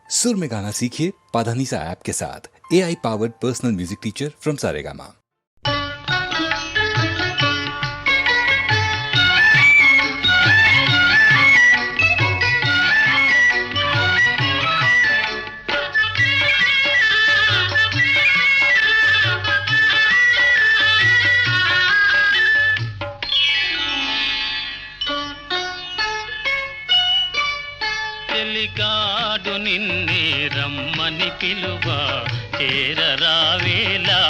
सुर में गाना सीखिए पाधानीसा ऐप के साथ। AI powered personal music teacher from Saregama. చెలికాడు నిన్నే రమ్మని పిలువ చేరరావేలా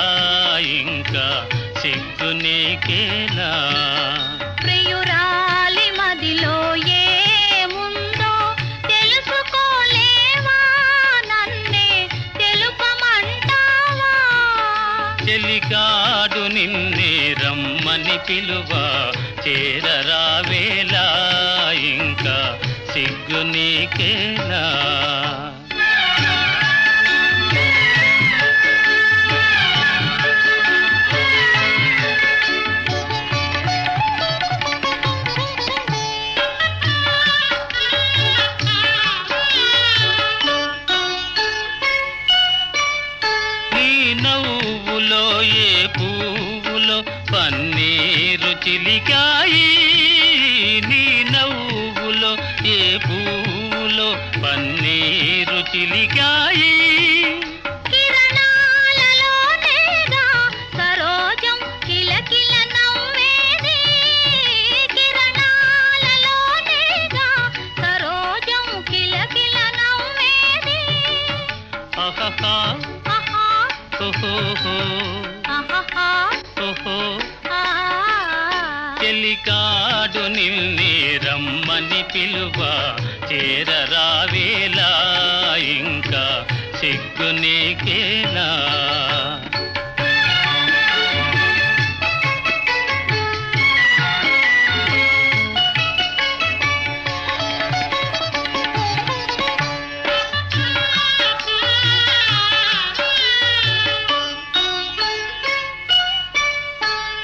ఇంకా సిగ్గు నీకేలా ప్రియురాలి మదిలో ఏముందో తెలుసుకోలేవా నన్నే తెలుపమంటావా చెలికాడు నిన్నే రమ్మని పిలువ చేరరావేలా ఇంకా సిగ్గు నీకేలా నీ నవ్వులో ఏ పువ్వులో పన్నీరు చిలికాయి నీ నవ్వులో ఏ పువ్వులో పన్నీరు చిలికాయి కిరణాలలోనేగా సరోజం కిలకిల నవ్వేది కిరణాలలోనేగా సరోజం కిలకిల నవ్వేది ఆహాహా ఆహా ఓహోహో ఆహాహా ఓహో ఆ చెలికాడు నిన్నే రమ్మని పిలువ చేరరావేలా ఇంకా సిగ్గు నీకేలా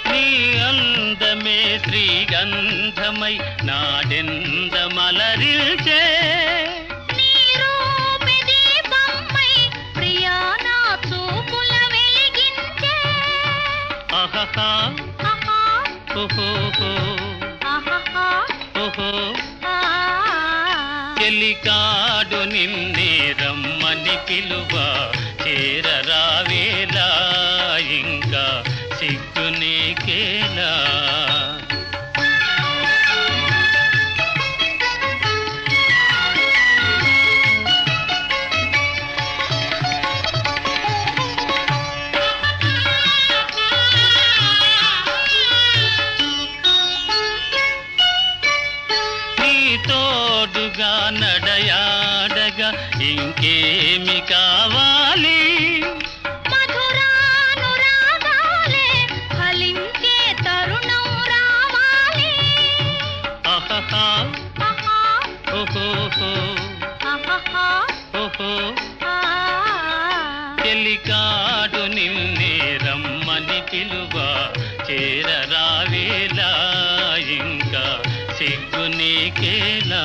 నీ అందమే శ్రీగంధమై నాడెంద మలరిల్చే నీ రూపే దీపమై ప్రియా నా చూపుల వెలిగించే ఆహాహా ఆహా ఓహోహో ఆహాహా ఓహో ఆ చెలికాడు నిన్నే రమ్మని పిలువ చేరరావేలా ఇంకా సిగ్గు నీకేలా నీ తోడుగా నడయాడగా ఇంకేమి కావాలి మధురానురాగాలే ఫలించే తరుణం రావాలి ఆహాహా ఆహా ఓహోహో ఆహాహా ఓహో ఆ చెలికాడు నిన్నే రమ్మని పిలువ చేరరావేలా ఇంకా సిగ్గు నీకేలా